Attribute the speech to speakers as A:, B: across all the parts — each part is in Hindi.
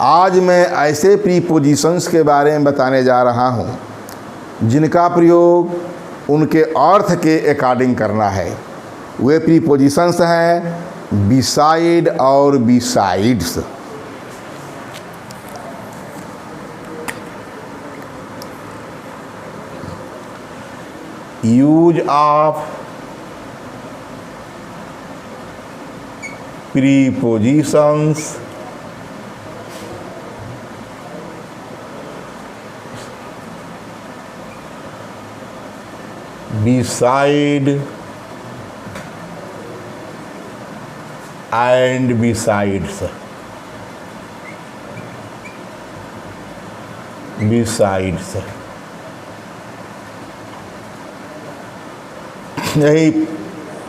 A: आज मैं ऐसे प्रीपोजिशंस के बारे में बताने जा रहा हूँ जिनका प्रयोग उनके अर्थ के अकॉर्डिंग करना है। वे प्रीपोजिशंस हैं बिसाइड और besides. Use of prepositions beside and besides। besides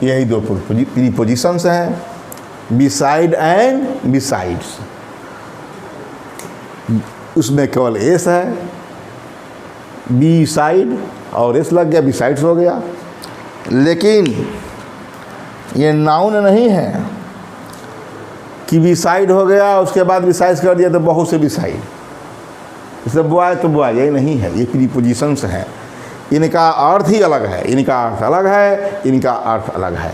A: यही दो प्रीपोजिशंस हैं, बिसाइड एंड बिसाइड्स। उसमें केवल एस है, बी साइड और एस लग गया, बिसाइड्स हो गया। लेकिन ये नाउन नहीं है कि बिसाइड हो गया उसके बाद बिसाइड्स कर दिया तो बहुत से बिसाइड, जैसे बॉय तो बॉय, यही नहीं है। ये प्रीपोजिशंस हैं, इनका अर्थ ही अलग है, इनका अर्थ अलग है, इनका अर्थ अलग है।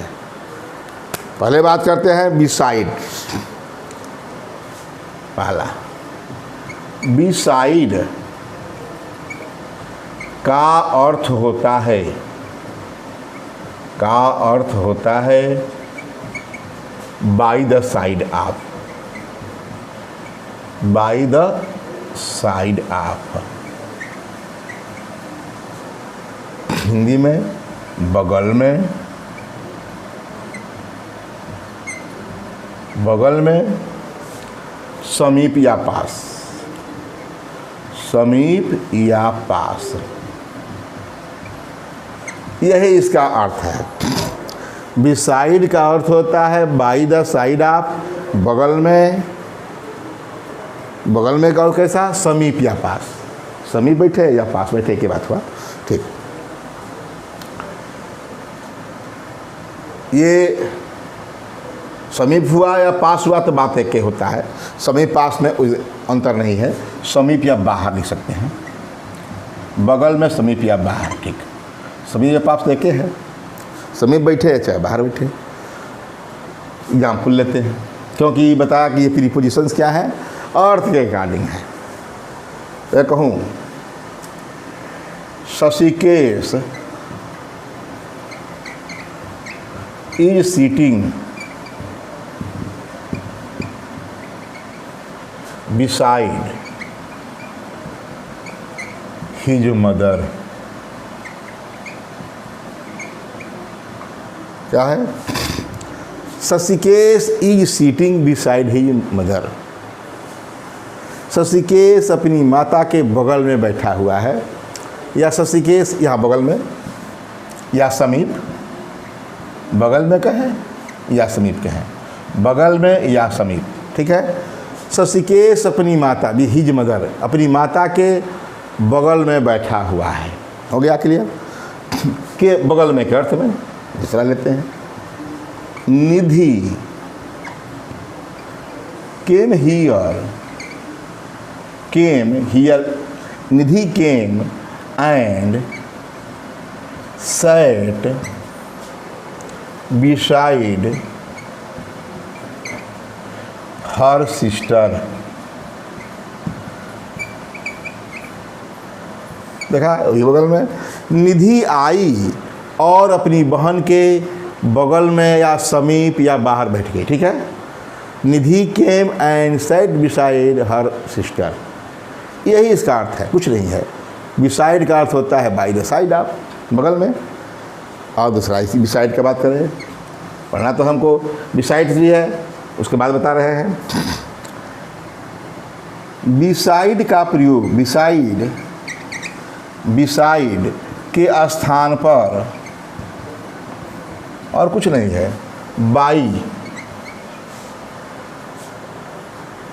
A: पहले बात करते हैं बिसाइड। पहला बिसाइड का अर्थ होता है, का अर्थ होता है by the side of, by the side of. Hindi में बगल में, बगल में, समीप या पास, समीप या पास, यही इसका अर्थ है। बिसाइड का अर्थ होता है बाई द साइड ऑफ, बगल में, बगल में का कैसा, समीप या पास। समीप बैठे या पास बैठे की बात हुआ, ठीक। ये समीप हुआ या पास हुआ तो बात एक के होता है, समीप पास में अंतर नहीं है। समीप या बाहर लिख सकते हैं, बगल में, समीप या बाहर, ठीक। समीप या पास देखे हैं, समीप बैठे चाहे बाहर बैठे। एग्जाम्पल लेते हैं, क्योंकि बताया कि ये प्रीपोजिशंस क्या है, अर्थ के अकॉर्डिंग है। तो कहूँ Shashikesh is sitting beside his mother। क्या है, Shashikesh is sitting beside his mother. Shashikesh अपनी माता के बगल में बैठा हुआ है, या शशिकेश यहाँ बगल में या समीप, बगल में कहें या समीप कहें, बगल में या समीप, ठीक है। शशिकेश अपनी माता, भी हिज मदर, अपनी माता के बगल में बैठा हुआ है। हो गया क्लियर? के बगल में के अर्थ में दूसरा लेते हैं, Nidhi came here, came here, Nidhi came and sat beside her sister। देखा, वही बगल में निधि आई और अपनी बहन के बगल में या समीप या बाहर बैठ गई, ठीक है। Nidhi came and sat beside her sister, यही इसका अर्थ है, कुछ नहीं है। बिसाइड का अर्थ होता है बाय द साइड ऑफ, बगल में, और दूसरा इसी बिसाइड का बात करें। पढ़ना तो हमको बिसाइड भी है, उसके बाद बता रहे हैं। बिसाइड का प्रयोग, बिसाइड, बिसाइड के स्थान पर और कुछ नहीं है, बाई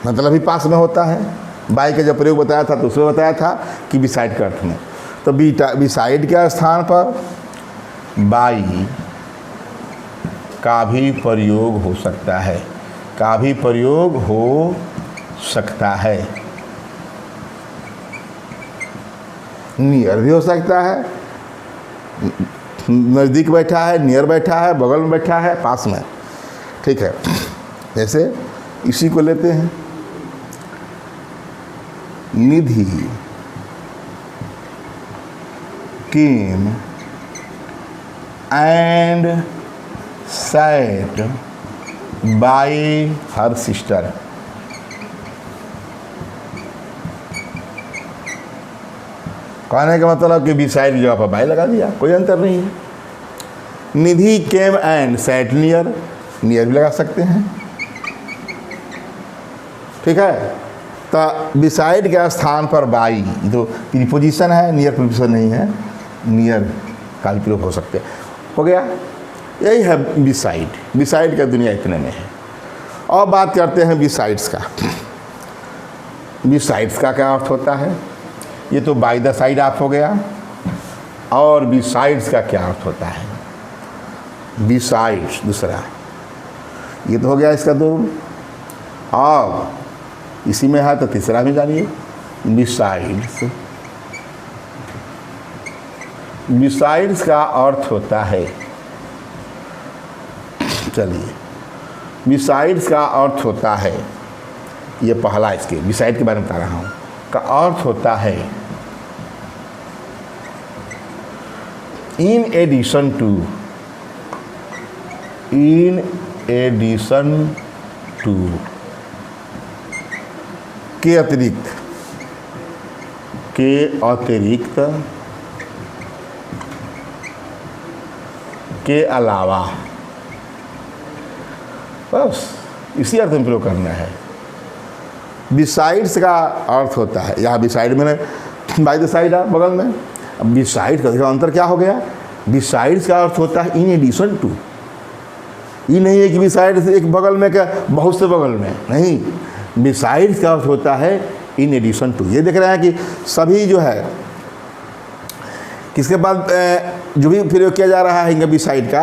A: मतलब ही पास में होता है। बाई का जब प्रयोग बताया था तो उसमें बताया था कि बिसाइड के अर्थ में, तो बिसाइड के स्थान पर बाई का भी प्रयोग हो सकता है, का भी प्रयोग हो सकता है। नियर भी हो सकता है, नज़दीक बैठा है, नियर बैठा है, बगल में बैठा है, पास में। ठीक है, जैसे इसी को लेते हैं, निधि came and sat by her sister। कहने का मतलब कि बिसाइड की जगह पर बाई लगा दिया, कोई अंतर नहीं है। Nidhi came and sat near, near भी लगा सकते हैं। ठीक है, तो बिसाइड के स्थान पर बाई, जो प्रीपोजिशन है, नियर प्रीपोजिशन नहीं है, नियर का भी प्रयोग हो सकते हैं। हो गया, यही है बिसाइड। बिसाइड का दुनिया इतने में है। और बात करते हैं बिसाइड्स का। बिसाइड्स का क्या अर्थ होता है? ये तो बाय द साइड आप हो गया। और बिसाइड्स का क्या अर्थ होता है? बिसाइड्स दूसरा, ये तो हो गया इसका दो। और इसी में है तो तीसरा भी जानिए, बिसाइड्स। बिसाइड्स का अर्थ होता है, चलिए, बिसाइड्स का अर्थ होता है, ये पहला इसके बिसाइड के बारे में बता रहा हूँ, का अर्थ होता है in addition to, in addition to, के अतिरिक्त, के अतिरिक्त, के अलावा, बस इसी अर्थ में प्रयोग करना है। बिसाइड्स का अर्थ होता है, यहाँ बिसाइड में बाय द साइड है बगल में। अब बिसाइड का अंतर क्या हो गया? बिसाइड्स का अर्थ होता है इन एडिशन टू। ये नहीं है कि बिसाइड से एक बगल में क्या बहुत से बगल में, नहीं। बिसाइड्स का अर्थ होता है इन एडिशन टू। ये देख रहे हैं कि सभी जो है किसके बाद जो भी प्रयोग किया जा रहा है इनका बिसाइड का,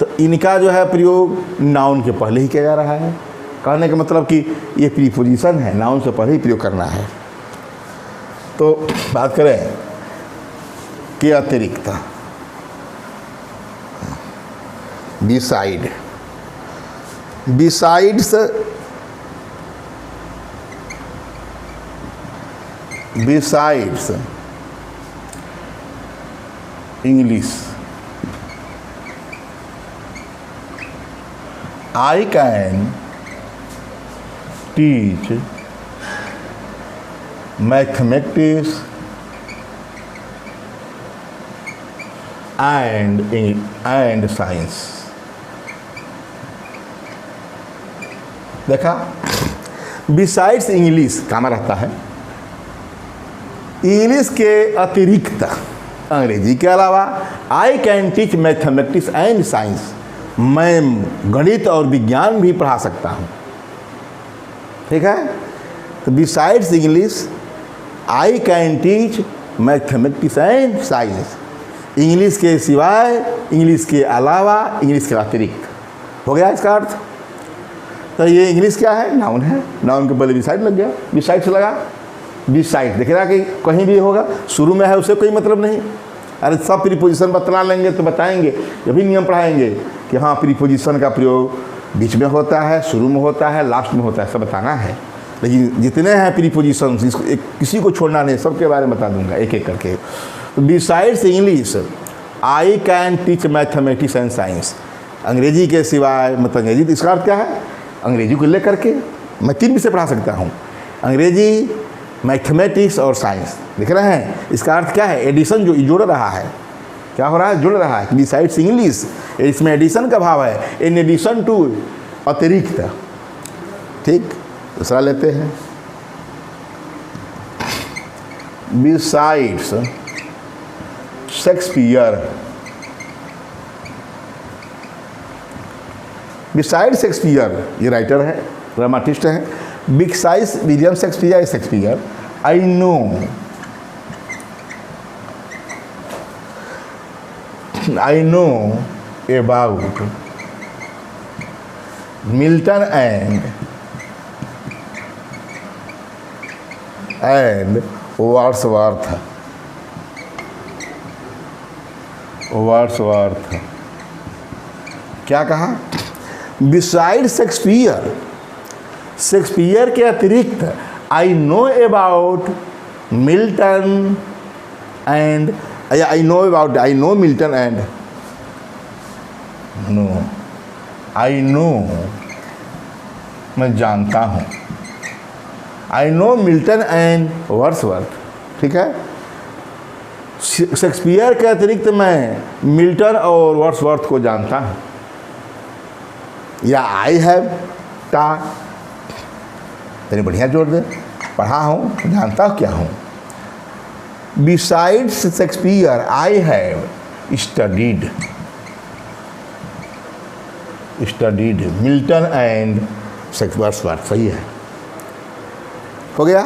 A: तो इनका जो है प्रयोग नाउन के पहले ही किया जा रहा है। कहने का मतलब कि ये प्रीपोजिशन है, नाउन से पहले ही प्रयोग करना है। तो बात करें के अतिरिक्त, beside, besides, besides English, I can teach mathematics and science। देखा, बिसाइड्स इंग्लिश काम रहता है, इंग्लिश के अतिरिक्त, अंग्रेजी के अलावा, I can teach mathematics and science, मैं गणित और विज्ञान भी पढ़ा सकता हूँ। ठीक है, तो besides English I can teach mathematics and science, English के सिवाय, इंग्लिश के अलावा, इंग्लिश के अतिरिक्त। हो गया इसका अर्थ। तो ये इंग्लिश क्या है? नाउन है, नाउन के पहले बिसाइड लग गया, बिसाइड से लगा, बिसाइड देख रहा कि कहीं भी होगा, शुरू में है उसे कोई मतलब नहीं। अरे सब प्रीपोजिशन बतला लेंगे तो बताएंगे, जब भी नियम पढ़ाएंगे कि हाँ प्रीपोजिशन का प्रयोग बीच में होता है, शुरू में होता है, लास्ट में होता है, सब बताना है। लेकिन जितने हैं प्रीपोजिशन, इसको किसी को छोड़ना नहीं, सबके बारे में बता दूंगा एक एक करके। तो besides English I can teach mathematics and science, अंग्रेजी के सिवाय, मतलब अंग्रेजी तो इसका अर्थ क्या है? अंग्रेजी को लेकर के मैं 3 विषय पढ़ा सकता हूँ, अंग्रेजी, मैथमेटिक्स और साइंस। देख रहे हैं इसका अर्थ क्या है? एडिशन जो जोड़ रहा है, क्या हो रहा है? जुड़ रहा है। बिसाइड्स इंग्लिश, इसमें एडिशन का भाव है, इन एडिशन टू, अतिरिक्त। ठीक, दूसरा लेते हैं, बिसाइड्स शेक्सपियर, बिसाइड्स शेक्सपियर, ये राइटर है, ड्रामाटिस्ट है। Besides William Shakespeare, Shakespeare, I know, I know about Milton and and Wordsworth. Wordsworth क्या कहा? बिसाइड शेक्सपियर, शेक्सपियर के अतिरिक्त I know about Milton and, I know Milton and, no, I know मैं जानता हूँ, I know Milton and Wordsworth, ठीक है। शेक्सपियर के अतिरिक्त मैं मिल्टन और वर्ड्सवर्थ को जानता हूँ, या आई हैव टा, तेरे बढ़िया जोड़ दे, पढ़ा हूँ, जानता क्या हूँ। Besides Shakespeare I have studied Milton and Wordsworth, सही है, हो गया।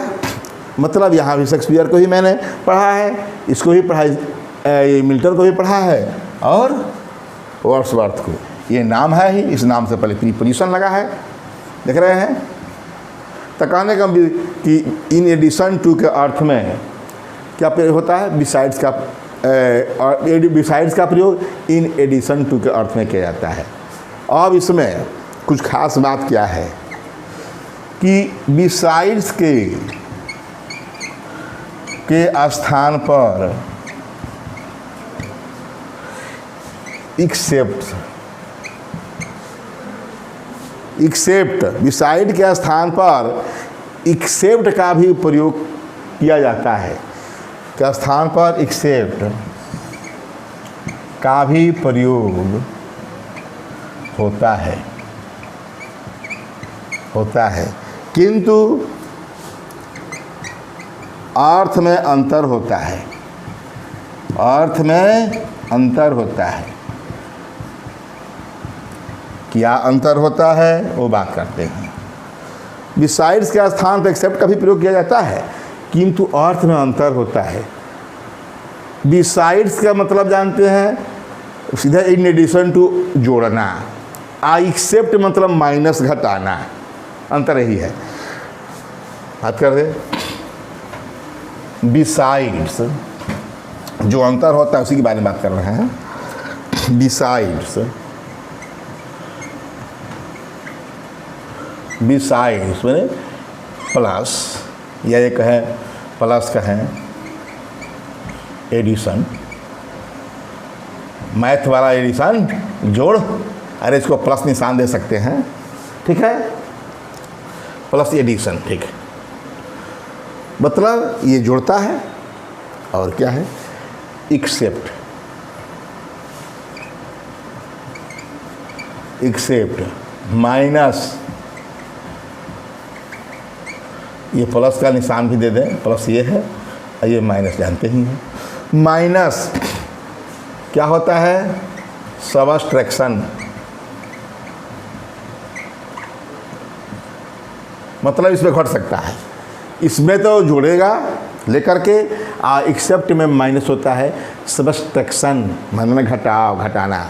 A: मतलब यहाँ भी शेक्सपियर को ही मैंने पढ़ा है, इसको ही पढ़ा, मिल्टन को भी पढ़ा है और वर्ड्सवर्थ को। ये नाम है ही, इस नाम से पहले प्रीपोजिशन लगा है, देख रहे हैं। तो कहने का कि इन एडिशन टू के अर्थ में क्या प्रयोग होता है? बिसाइड्स का, बिसाइड्स का प्रयोग इन एडिशन टू के अर्थ में किया जाता है। अब इसमें कुछ खास बात क्या है कि बिसाइड्स के स्थान पर एक्सेप्ट, बिसाइड के स्थान पर एक्सेप्ट का भी प्रयोग किया जाता है, के स्थान पर एक्सेप्ट का भी प्रयोग होता है, किंतु अर्थ में अंतर होता है, अर्थ में अंतर होता है। क्या अंतर होता है वो बात करते हैं। बिसाइड्स के स्थान पर एक्सेप्ट का भी प्रयोग किया जाता है, किंतु अर्थ में अंतर होता है। बिसाइड्स का मतलब जानते हैं सीधा इन एडिशन टू जोड़ना, एक्सेप्ट मतलब माइनस घटाना, अंतर यही है। बात कर दे बिसाइड्स, जो अंतर होता है उसी के बारे में बात कर रहे हैं। बिसाइड्स, बिसाइड्स मैंने प्लस, या ये कहें प्लस कहें एडिशन, मैथ वाला एडिशन जोड़, अरे इसको प्लस निशान दे सकते हैं, ठीक है, प्लस एडिशन, ठीक है। मतलब ये जोड़ता है और क्या है एक्सेप्ट, माइनस, ये प्लस का निशान भी दे दें, प्लस ये है और ये माइनस जानते ही हैं। माइनस क्या होता है? सबट्रैक्शन, मतलब इसमें घट सकता है, इसमें तो जोड़ेगा लेकर के, एक्सेप्ट में माइनस होता है, सबट्रैक्शन मतलब घटाव, घटाना।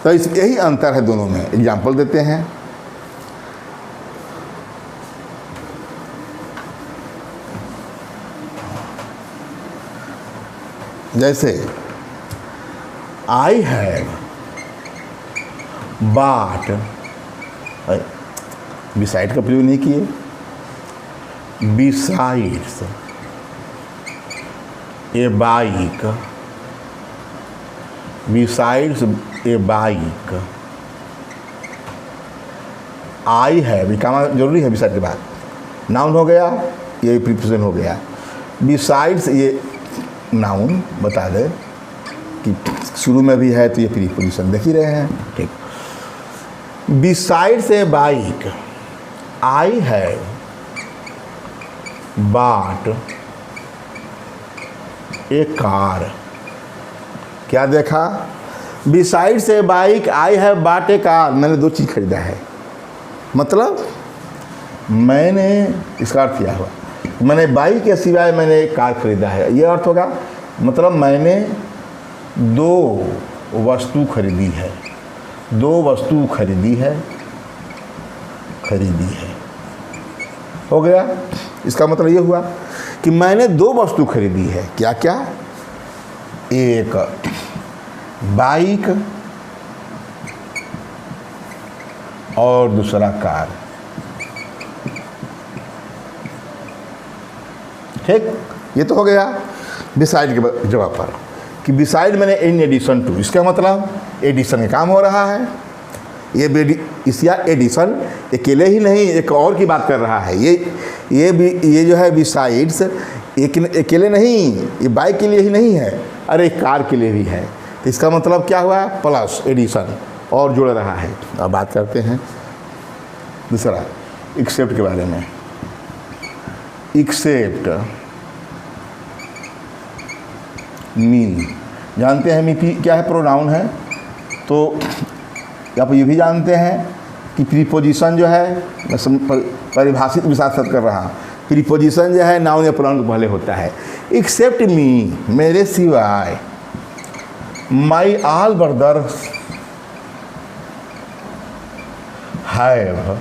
A: तो इस यही अंतर है दोनों में। एग्जाम्पल देते हैं, जैसे आई हैव बाट, बिसाइड का प्रयोग नहीं किए, besides A bike, besides A bike, I have, काम जरूरी है बिसाइड के बाद, नाउन हो गया, ये प्रीपोजिशन हो गया। बिसाइड्स ये नाउन बता दे कि शुरू में भी है तो ये प्रीपोजिशन देख ही रहे हैं, ठीक। Besides A bike I have बाट ए कार, क्या देखा? Besides A bike I have बाट ए कार, मैंने दो चीज़ खरीदा है, मतलब मैंने, इसका अर्थ क्या हुआ? मैंने बाइक के सिवाय मैंने एक कार खरीदा है, ये अर्थ होगा। मतलब मैंने दो वस्तु खरीदी है, दो वस्तु खरीदी है, हो गया। इसका मतलब ये हुआ कि मैंने 2 वस्तु खरीदी है। क्या क्या? एक बाइक और दूसरा कार। ठीक, ये तो हो गया बिसाइड के जगह पर कि बिसाइड मैंने इन एडिशन टू, इसका मतलब एडिशन का काम हो रहा है। या एडिशन अकेले ही नहीं, एक और की बात कर रहा है। ये जो है बिसाइड्स एक अकेले नहीं, ये बाइक के लिए ही नहीं है, अरे कार के लिए भी है। तो इसका मतलब क्या हुआ? प्लस एडिशन और जुड़ रहा है। अब बात करते हैं दूसरा एक्सेप्ट के बारे में। एक्सेप्ट मीन जानते हैं, मी क्या है? प्रोनाउन है। तो आप ये भी जानते हैं कि प्रीपोजिशन जो है, मैं परिभाषित भी साथ कर रहा हूँ, प्रीपोजिशन जो है नाउन या प्रोनाउन पहले होता है। एक्सेप्ट मी, मेरे सिवाय, my all brothers have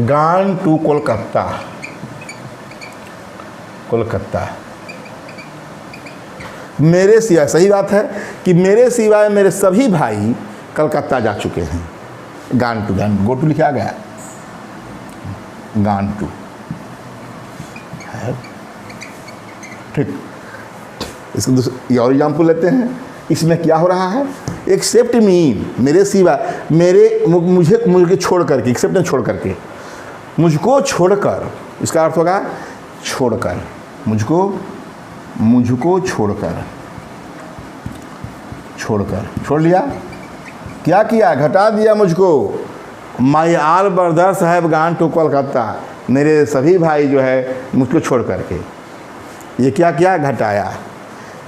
A: gone to Kolkata. Kolkata मेरे सिवाय, सही बात है कि मेरे सिवाय मेरे सभी भाई कलकत्ता जा चुके हैं। गॉन टू, गो टू लिखा गया, गॉन टू है। ठीक, इसको और एग्जाम्पल लेते हैं। इसमें क्या हो रहा है? एक्सेप्ट मी, मेरे सिवाय, मुझे छोड़ करके, एक्सेप्ट ने छोड़ करके, मुझको छोड़कर, इसका अर्थ होगा छोड़कर, मुझको छोड़कर, छोड़ लिया। क्या किया? घटा दिया मुझको। My all brothers have gone to Kolkata, मेरे सभी भाई जो है मुझको छोड़ करके। ये क्या किया? घटाया।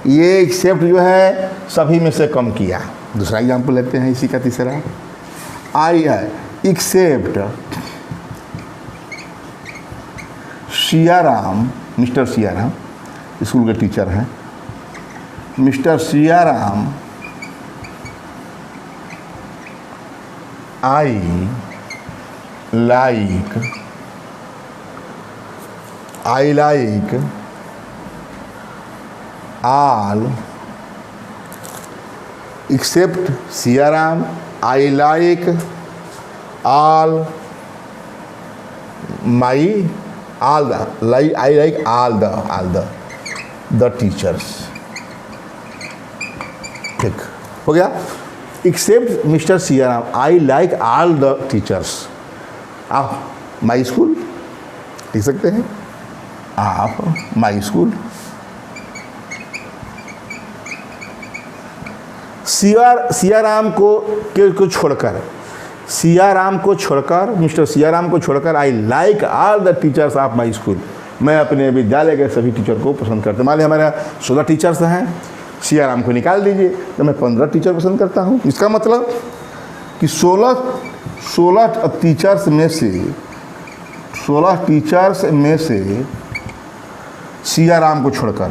A: ये एक्सेप्ट जो है सभी में से कम किया। दूसरा एग्जाम्पल लेते हैं इसी का, तीसरा। आई है except Siaram, mister Siaram school के टीचर हैं। Mister Siaram I like all except Siaram, I like all the teachers। ठीक हो गया। Except mister Siaram, I like all the teachers of my school, लिख सकते हैं ऑफ माई स्कूल। सियाराम को छोड़कर, मिस्टर सियाराम को छोड़कर आई like all the teachers of my school, मैं अपने विद्यालय के सभी टीचर को पसंद करता हूँ। मान लीजिए हमारे 16 टीचर्स हैं, सियाराम को निकाल दीजिए तो मैं 15 टीचर पसंद करता हूँ। इसका मतलब कि 16 टीचर्स में से सियाराम को छोड़कर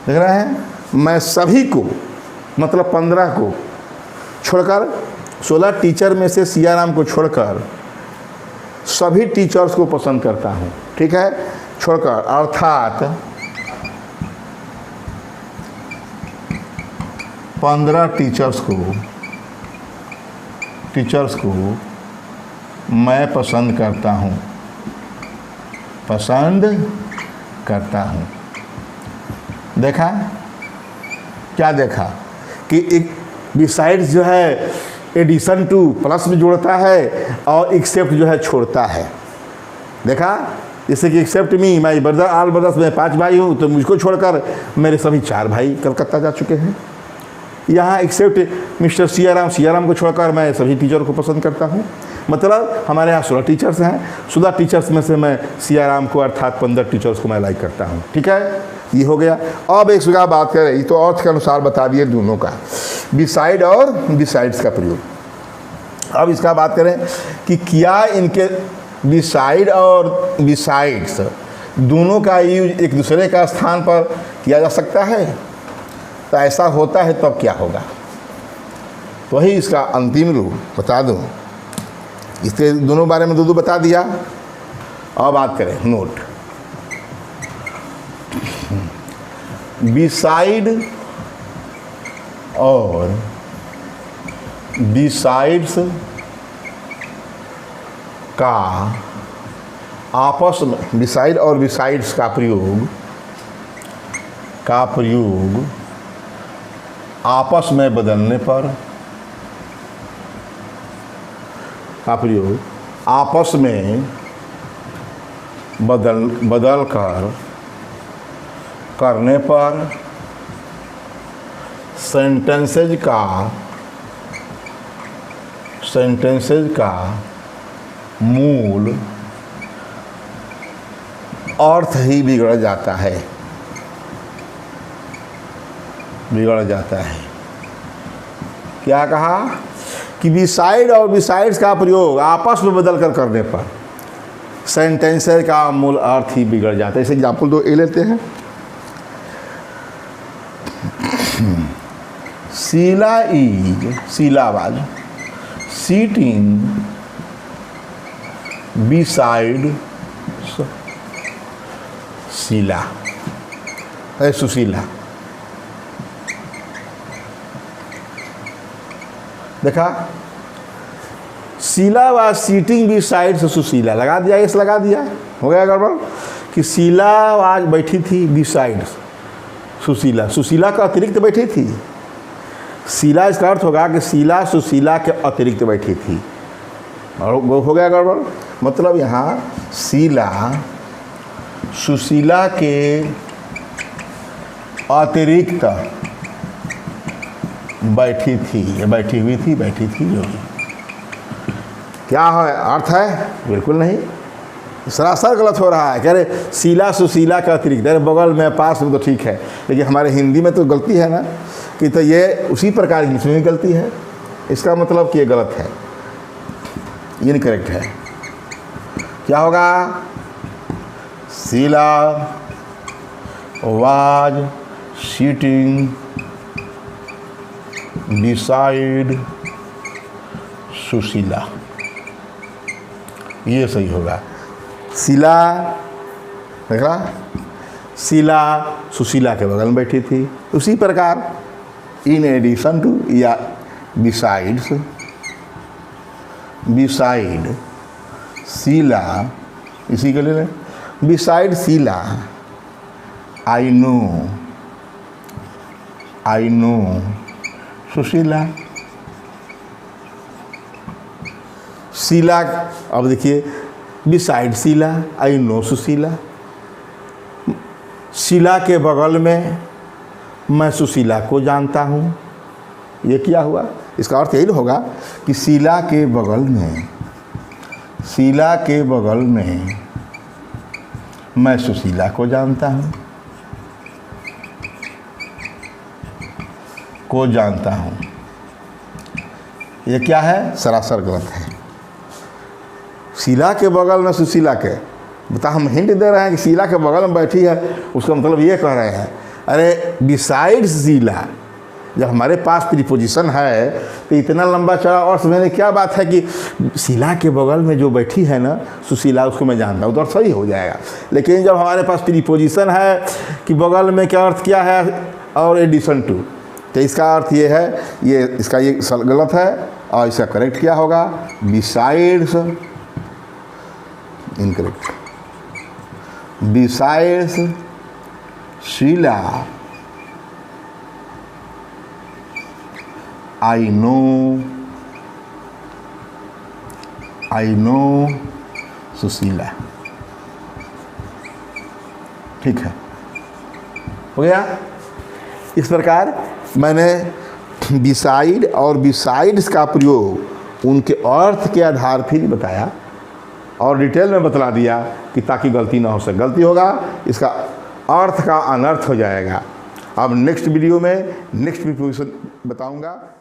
A: देख रहे हैं, मैं सभी को मतलब 15 को छोड़कर, 16 टीचर में से सियाराम को छोड़कर सभी टीचर्स को पसंद करता हूँ। ठीक है, छोड़कर अर्थात 15 टीचर्स को मैं पसंद करता हूँ। देखा क्या? देखा कि एक बिसाइड्स जो है एडिशन टू प्लस में जोड़ता है और एक्सेप्ट जो है छोड़ता है। देखा, जैसे कि except me my brother all brothers, मैं 5 भाई हूँ तो मुझको छोड़कर मेरे सभी 4 भाई कलकत्ता जा चुके हैं। यहाँ एक्सेप्ट मिस्टर सियाराम को छोड़कर मैं सभी टीचर को पसंद करता हूँ। मतलब हमारे यहाँ 16 टीचर्स हैं, 16 टीचर्स में से मैं सियाराम को अर्थात 15 टीचर्स को मैं लाइक करता हूँ। ठीक है, ये हो गया। अब एक जगह बात करें तो अर्थ के अनुसार बता दिए दोनों का, बिसाइड और बिसाइड्स का प्रयोग। अब इसका बात करें कि क्या इनके बिसाइड और बिसाइड्स दोनों का यूज एक दूसरे का स्थान पर किया जा सकता है? तो ऐसा होता है तब क्या होगा? तो वही इसका अंतिम रूप बता दूं। इसके दोनों बारे में दो बता दिया। अब बात करें नोट। बिसाइड और बिसाइड्स का आपस में, बिसाइड और बिसाइड्स का प्रयोग आपस में बदलने पर, आपस में बदल कर करने पर सेंटेंसेज का मूल अर्थ ही बिगड़ जाता है। क्या कहा कि बिसाइड और बिसाइड्स का प्रयोग आपस में बदल कर करने पर सेंटेंसेज का मूल अर्थ ही बिगड़ जाता है। इसे एग्जाम्पल दो ए लेते हैं। शीला इज, शीलाबाज सीटिंग बिसाइड शीला, सुशीला। देखा, Sheela was sitting beside Sushila, लगा दिया, इस लगा दिया, हो गया गड़बड़। कि शीला आज बैठी थी बिसाइड सुशीला, सुशीला का अतिरिक्त बैठी थी। शीला इसका अर्थ होगा कि शीला सुशीला के अतिरिक्त बैठी थी, और हो गया गड़बड़। मतलब यहाँ शीला सुशीला के अतिरिक्त बैठी हुई थी जो भी। क्या है अर्थ है? बिल्कुल नहीं, सरासर गलत हो रहा है। कह रहे शीला सुशीला का अतिरिक्त, अरे बगल में पास में तो ठीक है, लेकिन हमारे हिंदी में तो गलती है ना, कि तो ये उसी प्रकार की इसमें भी गलती है। इसका मतलब कि ये गलत है, इनकरेक्ट है। क्या होगा? Sheela was sitting beside Sushila, ये सही होगा। शीला, देख रहा, शीला सुशीला के बगल में बैठी थी। उसी प्रकार इन एडिशन टू या बिसाइड्स, बिसाइड शीला, इसी के लिए beside Sheela I know Sushila. Sheela, अब देखिए beside Sheela I know Sushila, Sheela के बगल में मैं सुशीला को जानता हूँ। ये क्या हुआ? इसका अर्थ यही होगा कि शीला के बगल में मैं सुशीला को जानता हूँ, ये क्या है? सरासर गलत है। शीला के बगल में सुशीला के, बता, हम हिंट दे रहे हैं कि शीला के बगल में बैठी है, उसका मतलब ये कह रहे हैं, अरे बिसाइड शीला, जब हमारे पास प्रीपोजिशन है तो इतना लंबा चौड़ा और समझने क्या बात है कि शीला के बगल में जो बैठी है ना सुशीला, उसको मैं जानता हूँ, तो सही हो जाएगा। लेकिन जब हमारे पास प्रीपोजिशन है कि बगल में, क्या अर्थ क्या है? और एडिशन टू, तो इसका अर्थ ये है, ये इसका ये गलत है, और इसका करेक्ट क्या होगा? Besides, incorrect, besides Sheela I know Sushila. ठीक है, हो गया। इस प्रकार मैंने बिसाइड और बिसाइड्स का प्रयोग उनके अर्थ के आधार पर बताया और डिटेल में बतला दिया कि ताकि गलती ना हो सके। गलती होगा इसका अर्थ का अनर्थ हो जाएगा। अब नेक्स्ट वीडियो में नेक्स्ट प्रीपोजिशन बताऊंगा।